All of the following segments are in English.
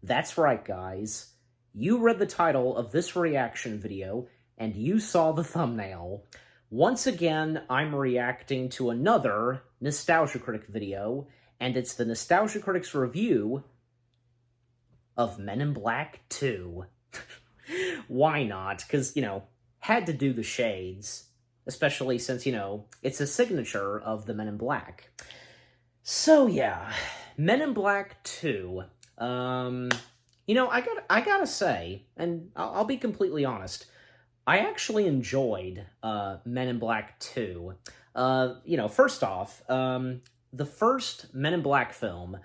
That's right, guys. You read the title of this reaction video, and you saw the thumbnail. Once again, I'm reacting to another Nostalgia Critic video, and it's the Nostalgia Critic's review of Men in Black 2. Why not? Because, had to do the shades, especially since, it's a signature of the Men in Black. So, yeah, Men in Black 2. I gotta say, and I'll be completely honest, I actually enjoyed Men in Black 2. First off, the first Men in Black film,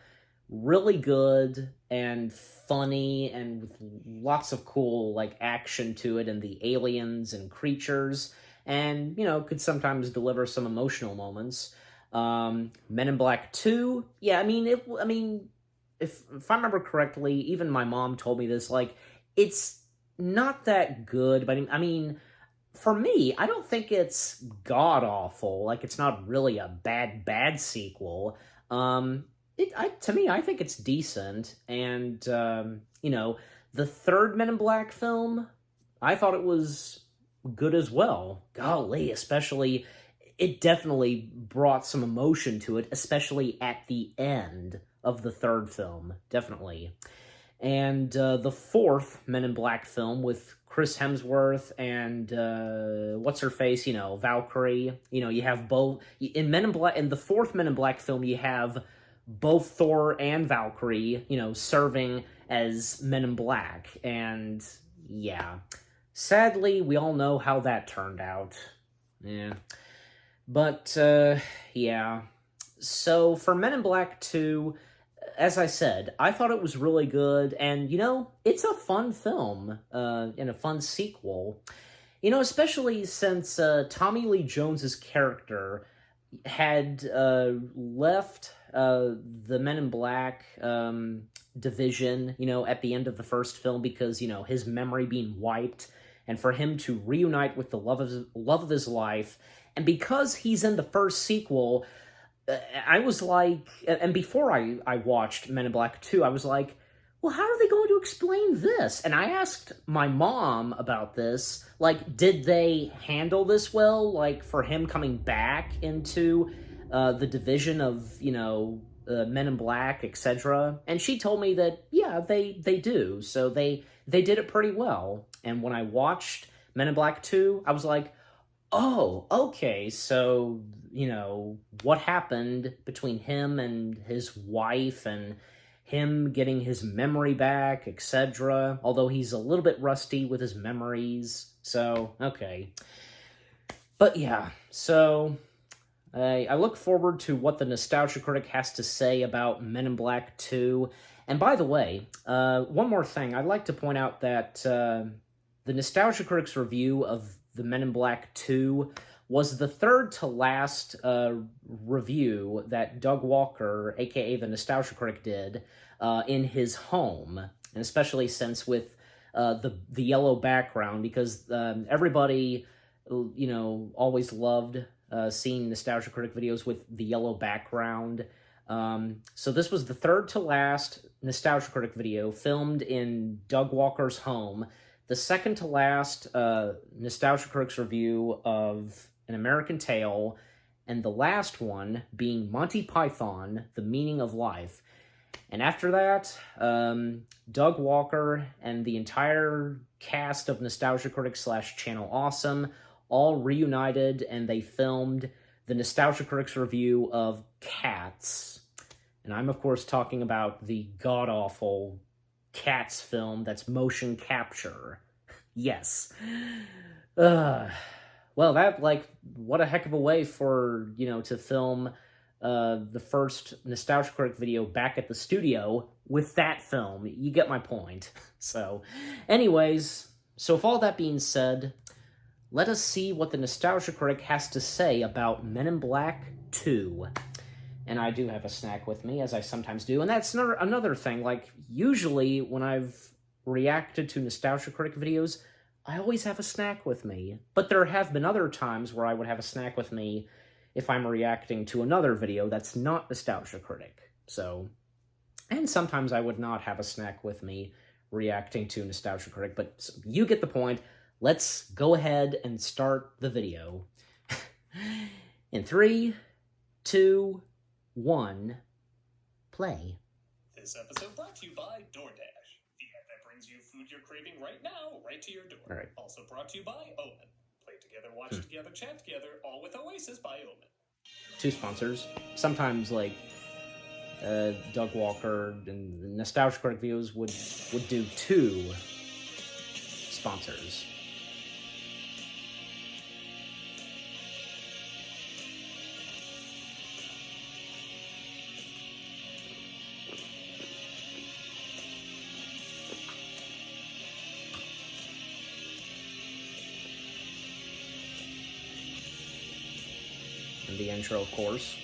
really good and funny and with lots of cool, action to it and the aliens and creatures, and, could sometimes deliver some emotional moments. Men in Black 2, yeah, if I remember correctly, even my mom told me this, it's not that good, but for me, I don't think it's god-awful. It's not really a bad sequel. To me, I think it's decent, and, the third Men in Black film, I thought it was good as well. Golly, especially, it definitely brought some emotion to it, especially at the end of the third film, definitely. And the fourth Men in Black film with Chris Hemsworth and what's-her-face, Valkyrie. You have both in Men in Black. In the fourth Men in Black film, you have both Thor and Valkyrie, serving as Men in Black. And yeah, sadly, we all know how that turned out. Yeah, but yeah. So for Men in Black 2, as I said, I thought it was really good, and, it's a fun film, and a fun sequel. Especially since Tommy Lee Jones's character had left the Men in Black division, at the end of the first film because, his memory being wiped, and for him to reunite with the love of his life, and because he's in the first sequel, I was like, and before I watched Men in Black 2, I was like, well, how are they going to explain this? And I asked my mom about this, did they handle this well, for him coming back into the division of, Men in Black, etc.? And she told me that, yeah, they do, so they did it pretty well. And when I watched Men in Black 2, I was like, oh, okay, so, what happened between him and his wife and him getting his memory back, etc. Although he's a little bit rusty with his memories, so, okay. But yeah, so I look forward to what the Nostalgia Critic has to say about Men in Black 2. And by the way, one more thing, I'd like to point out that the Nostalgia Critic's review of the Men in Black 2 was the third to last review that Doug Walker, aka the Nostalgia Critic, did in his home, and especially since with the yellow background, because everybody, always loved seeing Nostalgia Critic videos with the yellow background. So this was the third to last Nostalgia Critic video filmed in Doug Walker's home, the second to last Nostalgia Critic's review of An American Tail, and the last one being Monty Python, The Meaning of Life. And after that, Doug Walker and the entire cast of Nostalgia Critic / Channel Awesome all reunited, and they filmed the Nostalgia Critic's review of Cats. And I'm, of course, talking about the god-awful Cats film that's motion capture. Yes. Well, that, what a heck of a way for, to film the first Nostalgia Critic video back at the studio with that film. You get my point. So, anyways, so with all that being said, let us see what the Nostalgia Critic has to say about Men in Black 2. And I do have a snack with me, as I sometimes do. And that's another thing. Usually when I've reacted to Nostalgia Critic videos, I always have a snack with me. But there have been other times where I would have a snack with me if I'm reacting to another video that's not Nostalgia Critic. So, And sometimes I would not have a snack with me reacting to Nostalgia Critic, but you get the point. Let's go ahead and start the video. In 3, 2, 1, play. This episode brought to you by DoorDash, the app that brings you food you're craving right now, right to your door. All right. Also brought to you by Omen. Play together, watch together, chat together, all with Oasis by Omen. 2 sponsors. Sometimes, like, Doug Walker and the Nostalgia Critic videos would do 2 sponsors. And the intro, of course.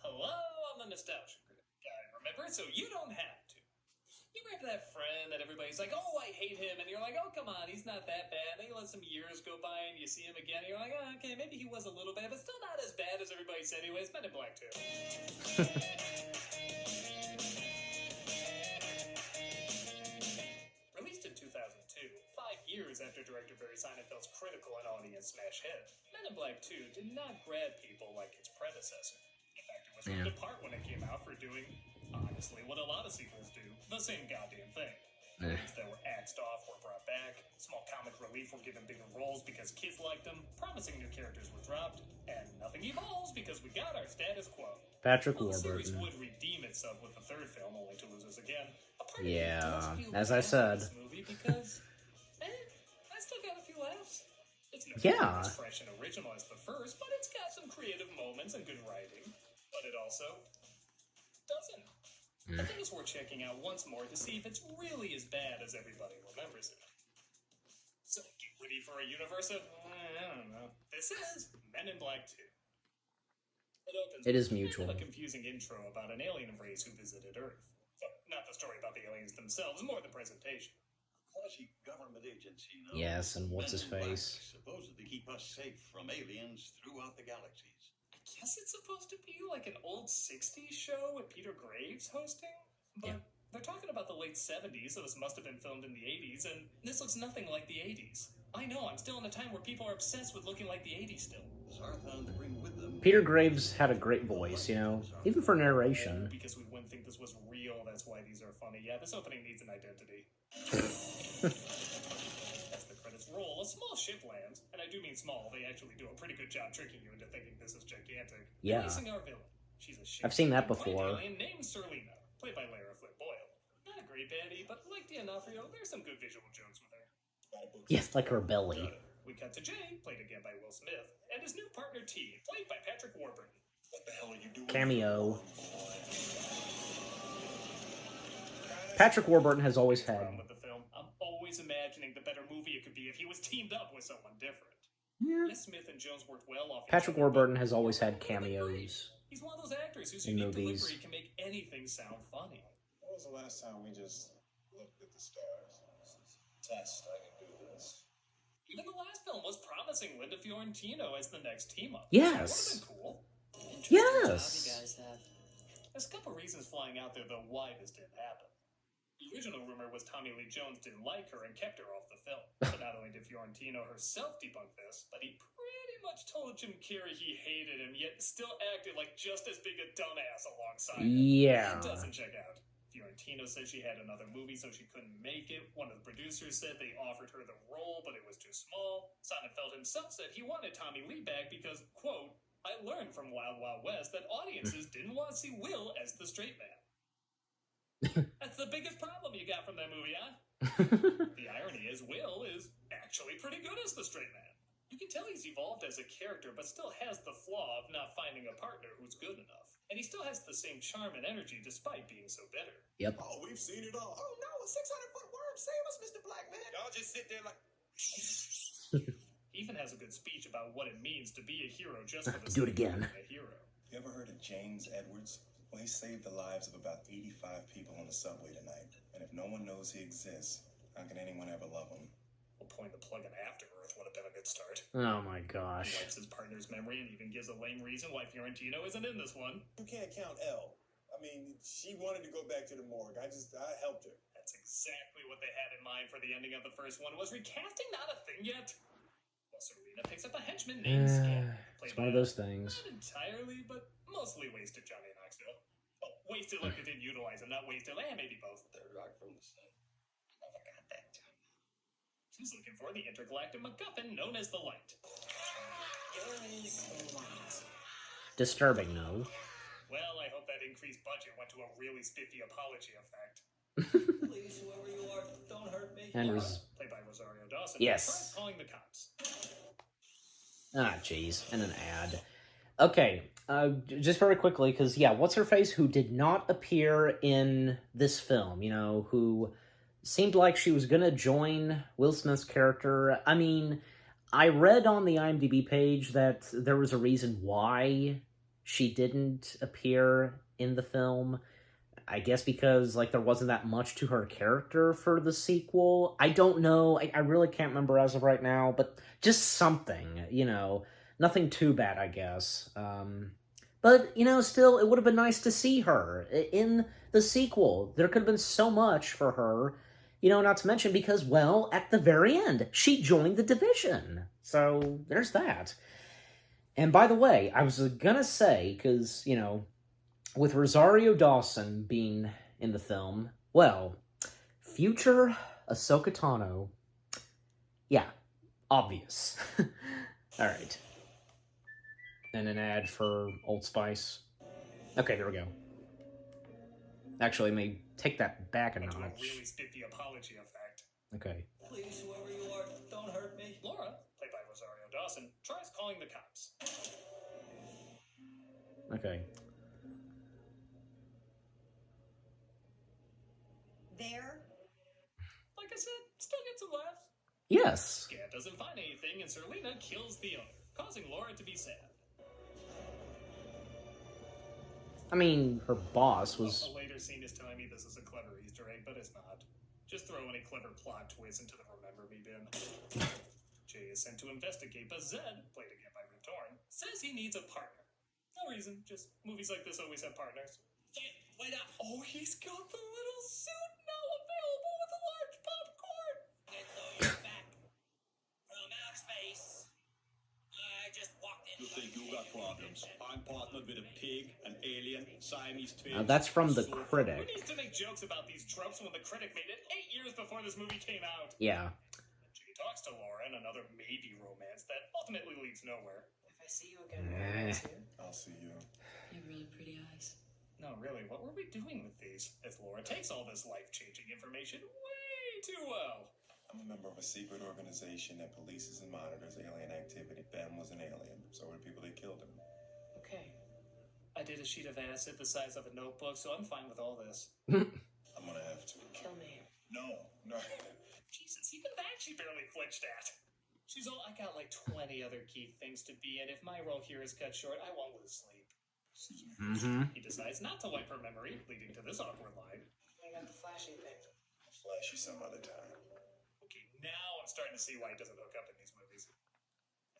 Hello, I'm the Nostalgia Critic guy, remember? So you don't have to. You remember that friend that everybody's like, oh, I hate him, and you're like, oh, come on, he's not that bad. Then you let some years go by, and you see him again, and you're like, oh, okay, maybe he was a little bad, but still not as bad as everybody said he was. Men in Black 2. Released in 2002, 5 years after director Barry Sonnenfeld's critical and audience smash hit, Men in Black 2 did not grab people like its predecessor. In fact, it was ripped apart when it came out for doing, honestly, what a lot of sequels do, the same goddamn thing. Movies that were axed off were brought back, small comic relief were given bigger roles because kids liked them, promising new characters were dropped, and nothing evolves because we got our status quo. Patrick Well, the series Warburton. would redeem itself with the 3rd film, only to lose us again. A part of me Yeah, does feel as bad I for said. this movie because, I still got a few laughs. It's not Yeah. as fresh and original as the first, but it's got some creative moments and good writing. But it also doesn't. I think it's worth checking out once more to see if it's really as bad as everybody remembers it. So get ready for a universe of, I don't know. This is Men in Black 2. It opens It is with mutual. a confusing intro about an alien race who visited Earth. Well, not the story about the aliens themselves, more the presentation. Quasi-government agency, no? Yes, and what's his Men in Black face? supposedly keep us safe from aliens throughout the galaxies. I guess it's supposed to be like an old 60s show with Peter Graves hosting, but they're talking about the late 70s, so this must have been filmed in the 80s, and this looks nothing like the 80s. I know, I'm still in a time where people are obsessed with looking like the 80s still. Zarthon to bring with them. Peter Graves had a great voice, you know, even for narration. Because we wouldn't think this was real, that's why these are funny. Yeah, this opening needs an identity. As the credits roll, a small ship lands, and I do mean small, they actually do a pretty good job tricking you into thinking this is gigantic. Yeah. Releasing our villain. She's a ship. I've seen that before. Alien named Serlina, played by Lara Flynn Boyle. Not a great baddie, but like D'Onofrio, there's some good visual jokes with her. Yes, like her belly. We cut to Jay, played again by Will Smith, and his new partner T, played by Patrick Warburton. What the hell are you doing? Cameo. Patrick Warburton has always had. With the film, I'm always imagining the better movie it could be if he was teamed up with someone different. Yeah. Yes, Smith and Jones worked well off each Patrick other, Warburton but has always had Warburton was great. cameos. He's one of those actors whose in unique movies. delivery can make anything sound funny. When was the last time we just looked at the stars? Test, I can do this. Even the last film was promising Linda Fiorentino as the next team up. Yes. That would have been cool. Yes. Job you guys had. There's a couple reasons flying out there though why this didn't happen. The original rumor was Tommy Lee Jones didn't like her and kept her off the film. But not only did Fiorentino herself debunk this, but he pretty much told Jim Carrey he hated him, yet still acted like just as big a dumbass alongside him. Yeah. It doesn't check out. Fiorentino said she had another movie, so she couldn't make it. One of the producers said they offered her the role, but it was too small. Sonnenfeld himself said he wanted Tommy Lee back because, quote, I learned from Wild Wild West that audiences didn't want to see Will as the straight man. That's the biggest problem you got from that movie, huh? The irony is Will is actually pretty good as the straight man. You can tell he's evolved as a character, but still has the flaw of not finding a partner who's good enough. And he still has the same charm and energy despite being so bitter. Yep. Oh, we've seen it all. Oh no, a 600-foot worm! Save us, Mr. Black Man! Y'all just sit there like... He even has a good speech about what it means to be a hero just for the Do it sake of again. being a hero. You ever heard of James Edwards? Well, he saved the lives of about 85 people on the subway tonight. And if no one knows he exists, how can anyone ever love him? We'll point the plug in After Earth would have been a good start. Oh my He gosh. wipes his partner's memory and even gives a lame reason why Fiorentino isn't in this one. You can't count Elle. I mean, she wanted to go back to the morgue. I helped her. That's exactly what they had in mind for the ending of the first one. Was recasting not a thing yet? Well, Serena picks up a henchman named Scan. It's one of those things. Not entirely, but mostly wasted Johnny Knoxville. Oh, wasted like they didn't utilize him, not wasted. Maybe both. They're right from the sun. I forgot that. She's looking for the intergalactic MacGuffin known as the Light. Disturbing, no. Well, I hope that increased budget went to a really spiffy apology effect. Please, whoever you are, don't hurt me. And Played by Rosario Dawson. Yes. Tries calling the cops. ah, jeez, and an ad. Okay, just very quickly, because yeah, what's her face? Who did not appear in this film? You know, who seemed like she was gonna join Will Smith's character. I mean, I read on the IMDb page that there was a reason why she didn't appear in the film. I guess because, like, there wasn't that much to her character for the sequel. I don't know. I really can't remember as of right now, but just something, you know. Nothing too bad, I guess. But, you know, still, it would have been nice to see her in the sequel. There could have been so much for her, you know, not to mention because, well, at the very end, she joined the division. So, there's that. And by the way, I was gonna say, because, you know, with Rosario Dawson being in the film, well, future Ahsoka Tano, yeah, obvious. Alright. And an ad for Old Spice. Okay, there we go. Actually, may take that back a Went to a notch. really spiffy apology effect. Okay. Please, whoever you are, don't hurt me. Laura, played by Rosario Dawson, tries calling the cops. Okay. There? Like I said, still gets some laughs. Yes. Scat doesn't find anything, and Serlina kills the owner, causing Laura to be sad. I mean, her boss was... A later scene is telling me this is a clever Easter egg, but it's not. Just throw any clever plot twist into the Remember Me bin. Jay is sent to investigate, but Zed, played again by Rip Torn, says he needs a partner. No reason, just movies like this always have partners. Zed, wait up. Oh, he's got the little suit now available with a large popcorn! And so you're back from outer space. I just walked in. You think you got problems? I'm partnered with a pig, an alien, Siamese twins. Now, that's from The Who Critic. needs to make jokes about these tropes when the Critic made it 8 years before this movie came out? Yeah. Jay talks to Lauren, another maybe romance that ultimately leads nowhere. If I see you again, I'll see you. you have really pretty eyes. No, really, what were we doing with these? As Laura takes all this life-changing information way too well. I'm a member of a secret organization that polices and monitors alien activity. Ben was an alien. So were the people that killed him. Okay. I did a sheet of acid the size of a notebook, so I'm fine with all this. I'm gonna have to. Kill me. No. Jesus, even that she barely flinched at. She's all, I got like 20 other key things to be, and if my role here is cut short, I won't lose sleep. Excuse me. Mm-hmm. He decides not to wipe her memory, leading to this awkward line. I got the flashy thing. I'll flash you some other time. Okay, now I'm starting to see why he doesn't hook up in these movies.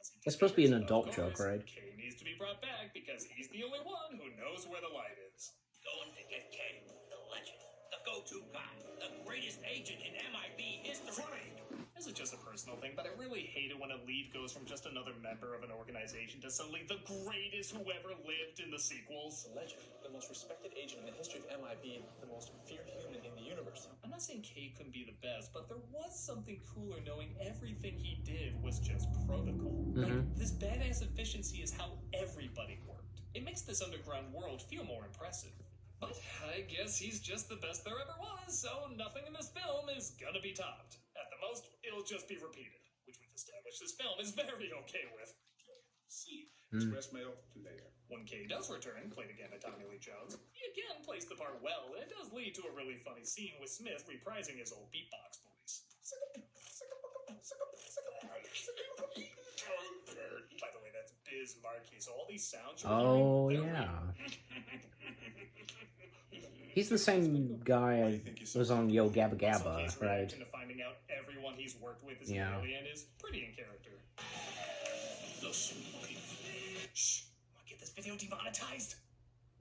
As he It's supposed to be an discovers, adult of joke, course, right? Kay needs to be brought back because he's the only one who knows where the light is. Going to get Kay, the legend, the go-to guy, the greatest agent in MIB history. This is just a personal thing, but I really hate it when a lead goes from just another member of an organization to suddenly the greatest who ever lived in the sequels. The legend, the most respected agent in the history of MIB, the most feared human in the universe. I'm not saying Kay couldn't be the best, but there was something cooler knowing everything he did was just protocol. Like, this badass efficiency is how everybody worked. It makes this underground world feel more impressive. But I guess he's just the best there ever was, so nothing in this film is gonna be topped. At the most, it'll just be repeated, which we've established this film is very okay with. See, express mail today. When Kay does return, played again by Tommy Lee Jones, he again plays the part well, and it does lead to a really funny scene with Smith reprising his old beatbox voice. By the way, that's his marquee. So all these sounds you're Oh, hearing, they're yeah. real. He's the same guy who was on Yo Gabba Gabba, His right? reaction to finding out everyone he's worked with is an alien is pretty in character. The smoking. Shh! I'll get this video demonetized.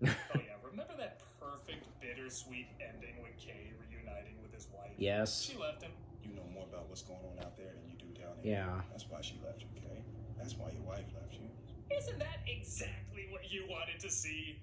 Oh yeah, remember that perfect bittersweet ending with Kay reuniting with his wife? Yes. She left him. You know more about what's going on out there than you do down here. Yeah. That's why she left you, okay? That's why your wife left you. Isn't that exactly what you wanted to see?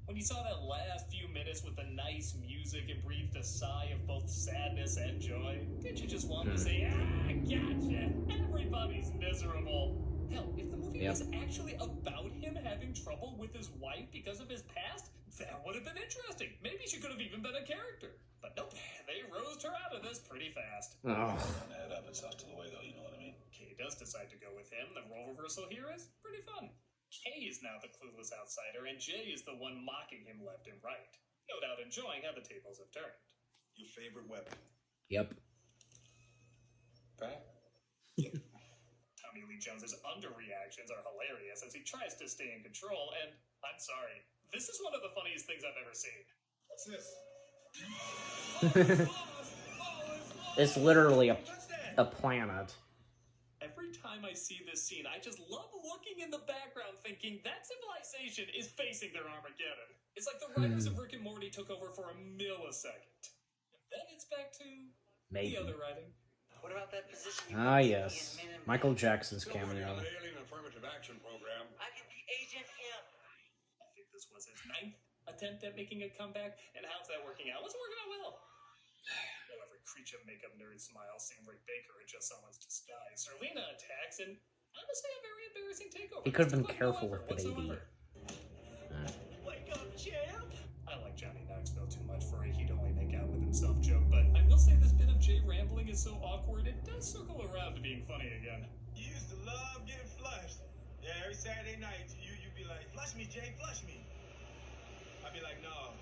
When you saw that last few minutes with the nice music and breathed a sigh of both sadness and joy, didn't you just want to say, ah, gotcha, everybody's miserable? Hell, if the movie was actually about him having trouble with his wife because of his past, that would have been interesting. Maybe she could have even been a character. But nope, they rosed her out of this pretty fast. Oh. Head up, it's out of the way though, you know what I mean? Kay does decide to go with him. The role reversal here is pretty fun. Kay is now the clueless outsider, and Jay is the one mocking him left and right. No doubt enjoying how the tables have turned. Your favorite weapon? Yep. Back? Tommy Lee Jones's underreactions are hilarious as he tries to stay in control, and I'm sorry, this is one of the funniest things I've ever seen. What's this? It's literally a planet. Every time I see this scene, I just love looking in the background thinking that civilization is facing their Armageddon. It's like the writers of Rick and Morty took over for a millisecond. And then it's back to Maybe. the other writing. What about that position you Ah, put yes. in Men in Michael Black? Jackson's Working on cameo. an alien affirmative action program. I could be Agent M. I think this was his 9th attempt at making a comeback, and how's that working out? It's working out well. No, every creature makeup nerd smiles seeing Rick Baker adjust someone's disguise. Serlina attacks, and honestly, a very embarrassing takeover. He could have been Just no careful effort with the baby. whatsoever. Wake up, champ! I like Johnny Knoxville too much for a he'd only make out with himself joke, but I will say this bit of Jay rambling is so awkward, it does circle around to being funny again. You used to love getting flushed. Yeah, every Saturday night, you'd be like, flush me, Jay, flush me. I'd be like, no.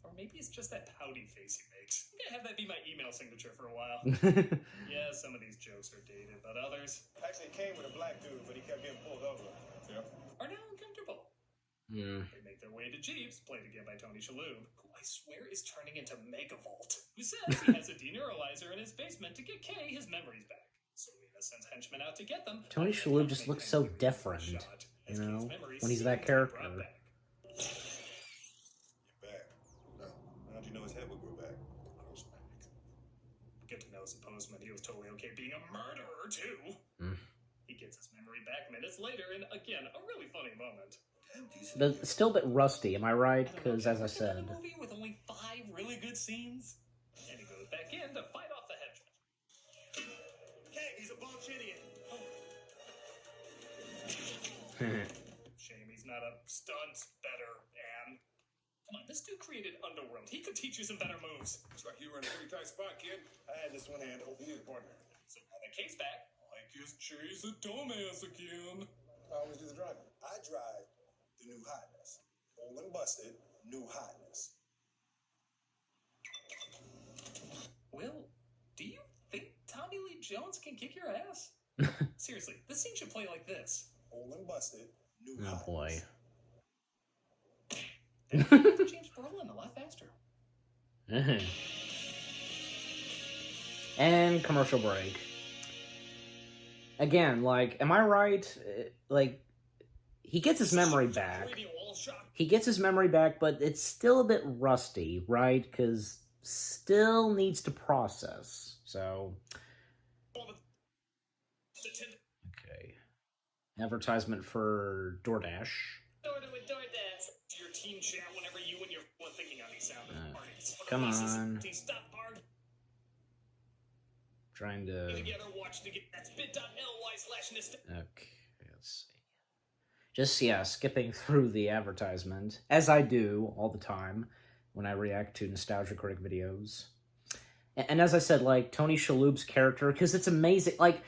Or maybe it's just that pouty face he makes. I'm gonna have that be my email signature for a while. Yeah, some of these jokes are dated, but others Actually, it came with a black dude, but he kept getting pulled over. Yep. are now uncomfortable. They make their way to Jeeves, played again by Tony Shalhoub, who I swear is turning into Megavolt, who says he has a deneuralizer in his basement to get Kay his memories back. Selena sends henchmen out to get them. Tony Shalhoub just looks so different, you know, when he's that character. You're back. No. How'd you know his head would grow back? Postman. Good to know as a postman, he was totally okay being a murderer, too. He gets his memory back minutes later, and again, a really funny moment. But still a bit rusty, am I right? Because, as I said... A movie with only 5 really good scenes, and he goes back in to fight off the henchmen. Hey, he's a bunch idiot. Shame he's not a stunts better, Anne. Come on, this dude created Underworld. He could teach you some better moves. Looks like you were in a pretty tight spot, kid. I had this one handled. You need a partner. So now the K's back. I guess Jay's a dumbass again. I always do the driving. I drive the new hotness. Old and busted, new hotness. Will, do you think Tommy Lee Jones can kick your ass? Seriously, this scene should play like this. Old and busted, new Oh hotness. boy. James Brolin a lot faster. And commercial break. Again, like, am I right? Like, he gets his memory back. He gets his memory back, but it's still a bit rusty, right? Because still needs to process. So, okay. Advertisement for DoorDash. Order with DoorDash. Your team chat whenever you and your are thinking on these sound parties. Come on. Stop arguing Trying to... together, watch to get that's bit.ly/nist. Okay, let's see. Just, yeah, skipping through the advertisement, as I do all the time when I react to Nostalgia Critic videos. And as I said, like, Tony Shalhoub's character, because it's amazing, like,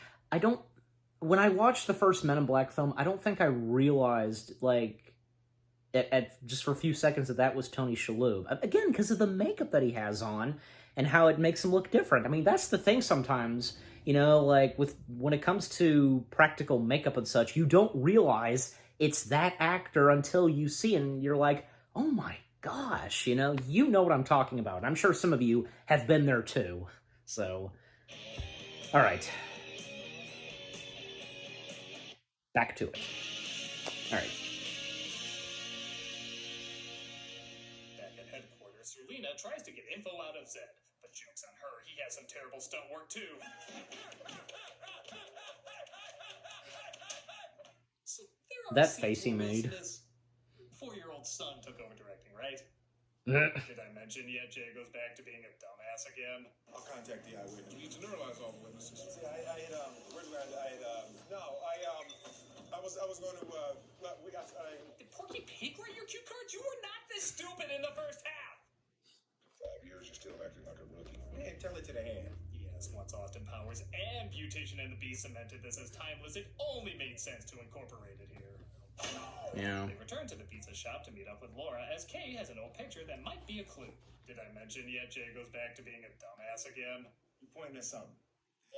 when I watched the first Men in Black film, I don't think I realized, like, at just for a few seconds that was Tony Shalhoub. Again, because of the makeup that he has on, and how it makes him look different. I mean, that's the thing sometimes, You know, like when it comes to practical makeup and such, you don't realize it's that actor until you see it and you're like, oh my gosh, you know what I'm talking about. I'm sure some of you have been there too. So, all right. Back to it. All right. Back at headquarters, Serlina tries to get info out of Zed, but joke's on her, he has some terrible stunt work too. So there are That scenes face he where Will made. Smith's 4-year-old son took over directing, right? Did I mention yet Jay goes back to being a dumbass again? I'll contact the eyewitness. We need to neuralize all the witnesses. See, I had, I was going to, Did Porky Pig write your cue cards? You were not this stupid in the first half! 5 years, you're still acting like a rookie. man, tell it to the hand. Yes, once Austin Powers and Mutation and the Beast cemented this as timeless, it only made sense to incorporate it here. Yeah. They return to the pizza shop to meet up with Laura, as Kay has an old picture that might be a clue. Did I mention yet Jay goes back to being a dumbass again? You're pointing at something.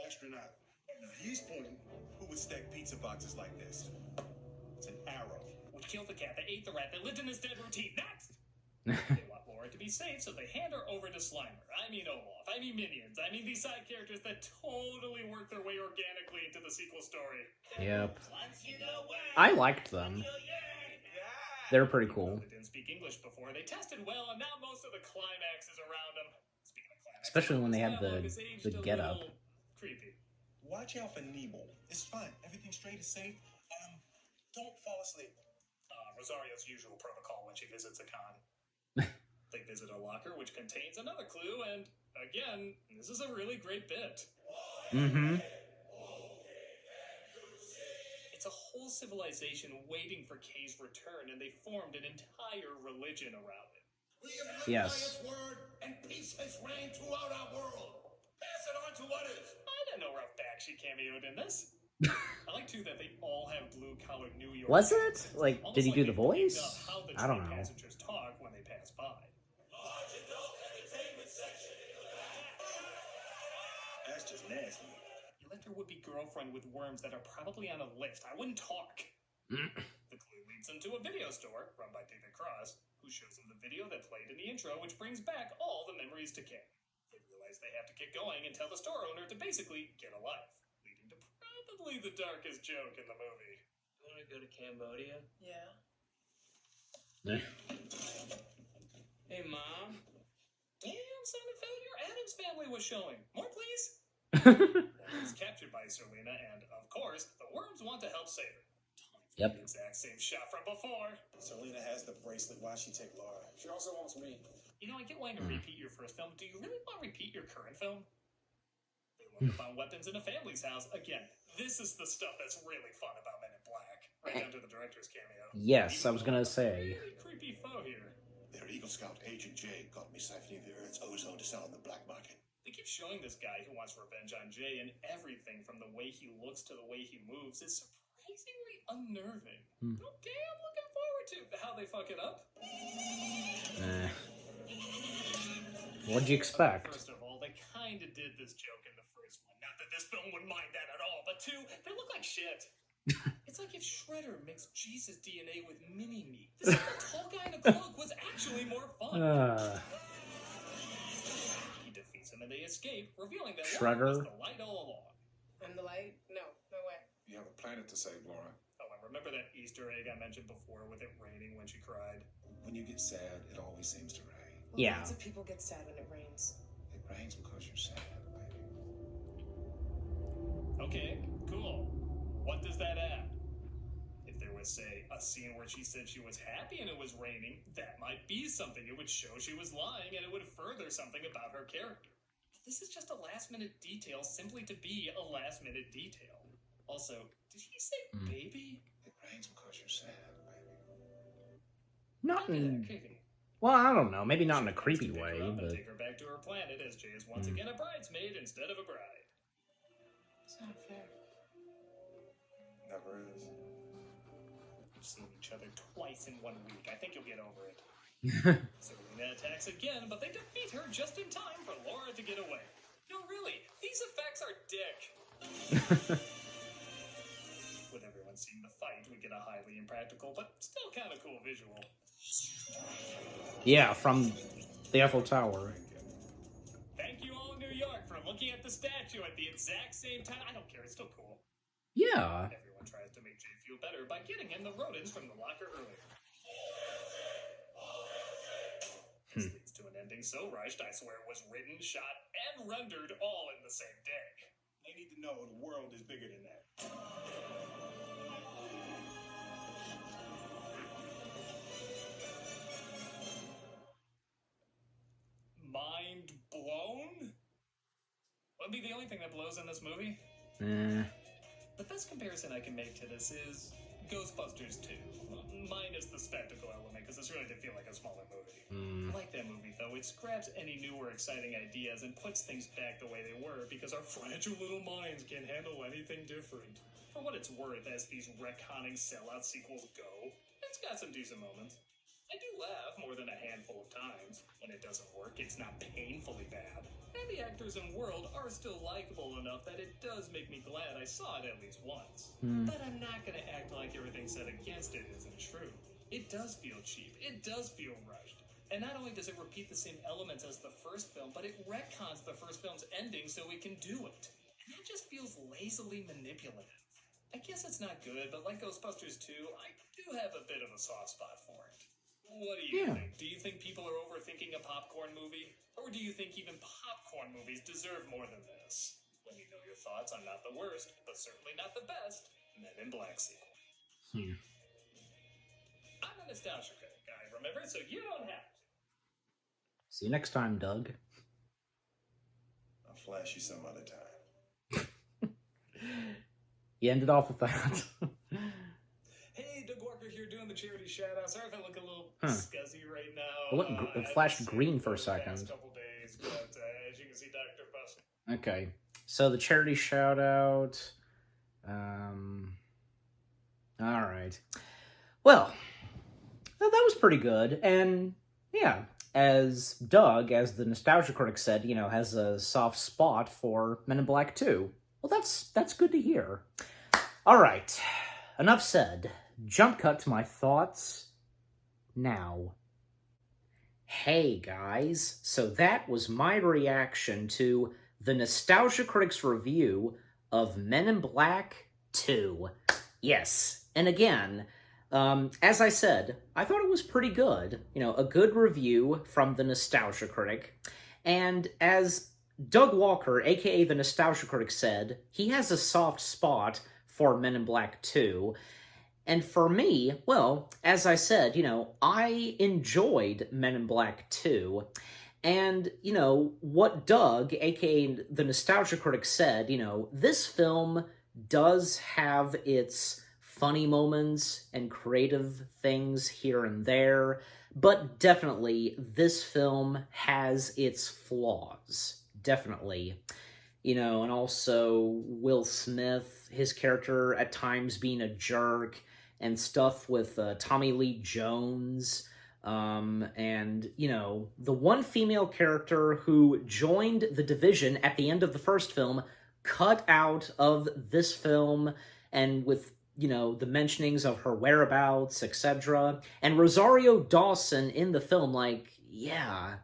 Astronaut. Now he's pointing. Who would stack pizza boxes like this? It's an arrow. Would kill the cat that ate the rat that lived in his dead routine. Next! They want Laura to be safe, so they hand her over to Slimer. I mean Olaf. I mean Minions. I mean these side characters that totally work their way organically into the sequel story. Yep. I liked them. They're pretty cool. They didn't speak English before. They tested well, and now most of the climax is around them. Speaking of climax, Especially when they have dialogue is aged the a get up. little creepy. Watch out for Nemo. It's fine. Everything's straight and safe. Don't fall asleep. Rosario's usual protocol when she visits a con. They visit a locker which contains another clue, and again, this is a really great bit. Mm-hmm. It's a whole civilization waiting for Kay's return, and they formed an entire religion around it. Yes. Word and peace has reigned throughout our world. Pass it on to others. I didn't know Ralph Bakshi cameoed in this. I like too that they all have blue-collar New York. Was it? accents, Like, almost did he do like the they picked voice? up how the I don't train know. passengers talk when they pass by. Large adult entertainment section. That's just nasty. You left your would-be girlfriend with worms that are probably on a list. I wouldn't talk. The clue leads them to a video store run by David Cross, who shows them the video that played in the intro, which brings back all the memories to Kay. They realize they have to get going and tell the store owner to basically get a life, leading to probably the darkest joke in the movie. You want to go to Cambodia? Yeah. Hey, Mom. Damn, Sonnenfeld, your Addams Family was showing. More, please. He's captured by Serlina, and of course, the worms want to help save her. Yep. The exact same shot from before. Selena has the bracelet. Why she take Laura? She also wants me. You know, I get wanting to repeat your first film. Do you really want to repeat your current film? They load up on weapons in a family's house. Again, this is the stuff that's really fun about Men in Black. Right down to the director's cameo. Yes, I was gonna say. Really creepy foe here. Their Eagle Scout Agent J got me siphoning the Earth's ozone to sell on the black market. They keep showing this guy who wants revenge on Jay, and everything from the way he looks to the way he moves is surprisingly unnerving. Okay, I'm looking forward to how they fuck it up. What'd you expect? First of all, they kinda did this joke in the first one. Not that this film would mind that at all, but two, they look like shit. It's like if Shredder mixed Jesus DNA with mini-me. This tall guy in a cloak was actually more fun. He defeats him and they escape, revealing that Laura was Shredder. the light all along. I'm the light? No, no way. You have a planet to save, Laura. Oh, and remember that Easter egg I mentioned before with it raining when she cried? When you get sad, it always seems to rain. Well, Yeah. Lots of people get sad when it rains. It rains because you're sad, baby. Okay, cool. What does that add? If there was, say, a scene where she said she was happy and it was raining, that might be something. It would show she was lying and it would further something about her character. But this is just a last-minute detail simply to be a last-minute detail. Also, did he say baby? It rains because you're sad, baby. Not in. Creepy. Well, I don't know. Maybe not in a She creepy wants to pick way, her up and but take her back to her planet as Jay is once again a bridesmaid instead of a bride. It's not fair. Never is. You've seen each other twice in 1 week. I think you'll get over it. Serena attacks again, but they defeat her just in time for Laura to get away. No, really, these effects are dick. With everyone seeing the fight, we get a highly impractical, but still kind of cool visual. Yeah, from the Eiffel Tower. Thank you all in New York for looking at the statue at the exact same time. I don't care, it's still cool. Yeah. Everyone tries to make Jay feel better by getting in the rodents from the locker earlier. This leads to an ending so rushed, I swear it was written, shot, and rendered all in the same day. They need to know the world is bigger than that. Mind blown? Would be the only thing that blows in this movie. The best comparison I can make to this is Ghostbusters 2, minus the spectacle element, because this really did feel like a smaller movie. I like that movie, though. It scraps any new or exciting ideas and puts things back the way they were, because our fragile little minds can't handle anything different. For what it's worth, as these retconning sellout sequels go, it's got some decent moments. I do laugh more than a handful of times. When it doesn't work, it's not painfully bad. And the actors and world are still likable enough that it does make me glad I saw it at least once. But I'm not gonna act like everything said against it isn't true. It does feel cheap. It does feel rushed. And not only does it repeat the same elements as the first film, but it retcons the first film's ending so it can do it. And that just feels lazily manipulative. I guess it's not good, but like Ghostbusters 2, I do have a bit of a soft spot for it. What do you think? Do you think people are overthinking a popcorn movie? Or do you think even popcorn movies deserve more than this? Let me know your thoughts on not the worst, but certainly not the best, Men in Black sequel. I'm a nostalgia critic, I remember, so you don't have to. See you next time, Doug. I'll flash you some other time. You ended off with that. Hey, Doug Walker here doing the charity shout-out. Sorry if I look a little scuzzy right now. It flashed green for a second. Past couple days, but as you can see, Dr. Fuss. Okay, so the charity shout-out. Alright. Well, that was pretty good, and yeah, as Doug, as the nostalgia critic said, you know, has a soft spot for Men in Black 2. Well, that's good to hear. Alright, enough said. Jump cut to my thoughts now. Hey guys, so that was my reaction to the Nostalgia Critic's review of Men in Black 2. Yes, and again, as I said, I thought it was pretty good. You know, a good review from the Nostalgia Critic. And as Doug Walker, aka the Nostalgia Critic, said, he has a soft spot for Men in Black 2. And for me, well, as I said, you know, I enjoyed Men in Black 2. And, you know, what Doug, aka the Nostalgia Critic, said, you know, this film does have its funny moments and creative things here and there, but definitely this film has its flaws. Definitely. You know, and also Will Smith, his character at times being a jerk, and stuff with Tommy Lee Jones, and, you know, the one female character who joined the Division at the end of the first film, cut out of this film, and with, you know, the mentionings of her whereabouts, etc. And Rosario Dawson in the film, like, yeah.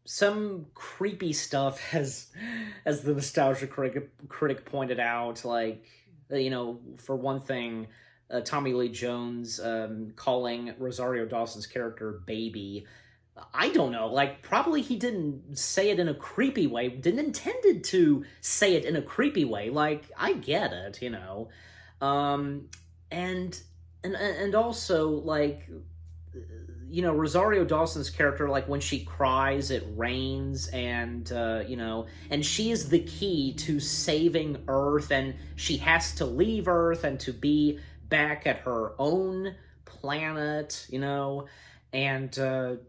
Some creepy stuff, as the Nostalgia critic pointed out, like, you know, for one thing, Tommy Lee Jones calling Rosario Dawson's character baby. I don't know, like, probably he didn't say it in a creepy way, didn't intended to say it in a creepy way, like, I get it, you know. And also, like, you know, Rosario Dawson's character, like, when she cries, it rains, and, you know, and she is the key to saving Earth, and she has to leave Earth and to be back at her own planet, you know, and,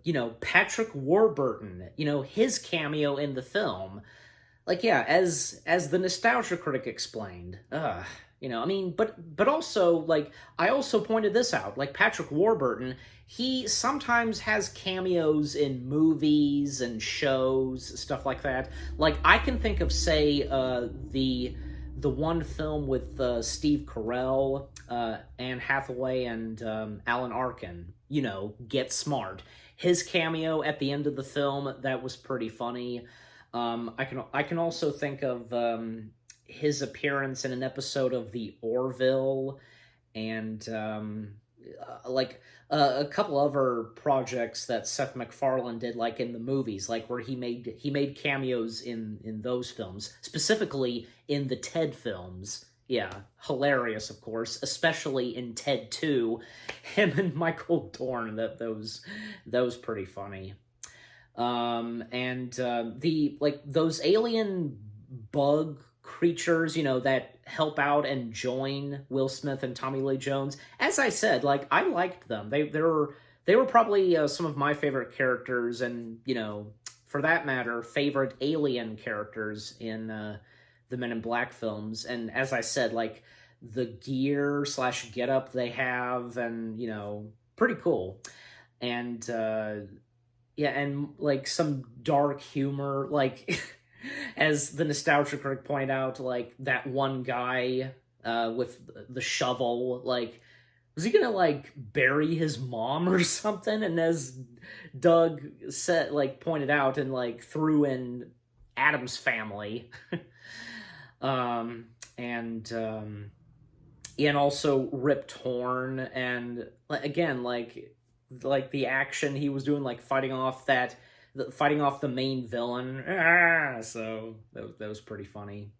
you know, Patrick Warburton, you know, his cameo in the film, like, yeah, as the Nostalgia Critic explained, You know, I mean, but also, like, I also pointed this out, like, Patrick Warburton, he sometimes has cameos in movies and shows, stuff like that. Like, I can think of, say, the one film with Steve Carell, Anne Hathaway, and Alan Arkin, you know, Get Smart. His cameo at the end of the film, that was pretty funny. I can also think of his appearance in an episode of The Orville, and a couple other projects that Seth MacFarlane did, like in the movies, like where he made cameos in those films, specifically in the Ted films. Yeah, hilarious, of course, especially in Ted 2, him and Michael Dorn. That was pretty funny. The like those alien bug creatures, you know, that help out and join Will Smith and Tommy Lee Jones. As I said, like, I liked them. They were probably some of my favorite characters, and, you know, for that matter, favorite alien characters in the Men in Black films. And as I said, like, the gear / getup they have, and, you know, pretty cool. And yeah, and like some dark humor, like as the Nostalgia Critic pointed out, like that one guy with the shovel, like, was he gonna like bury his mom or something? And as Doug said, like, pointed out, and like threw in Adam's Family, and also Rip Torn, and again, like the action he was doing, like fighting off the main villain. So that was pretty funny.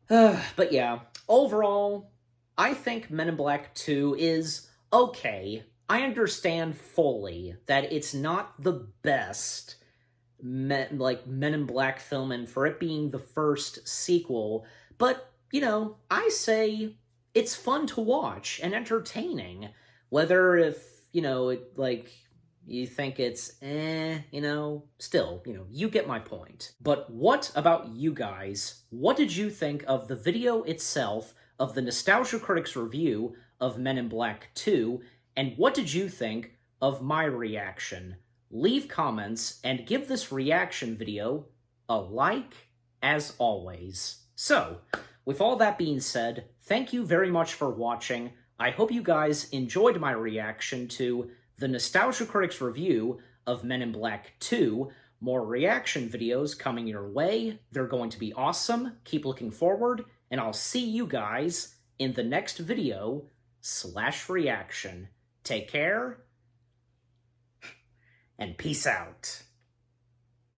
But yeah, overall, I think Men in Black 2 is okay. I understand fully that it's not the best Men in Black film, and for it being the first sequel, but, you know, I say it's fun to watch and entertaining. Whether if, you know, it, like, you think it's you know, still, you know, you get my point. But what about you guys? What did you think of the video itself, of the Nostalgia Critic's review of Men in Black 2, and what did you think of my reaction? Leave comments and give this reaction video a like, as always. So, with all that being said, thank you very much for watching. I hope you guys enjoyed my reaction to the Nostalgia Critic's review of Men in Black 2. More reaction videos coming your way. They're going to be awesome. Keep looking forward, and I'll see you guys in the next video / reaction. Take care, and peace out.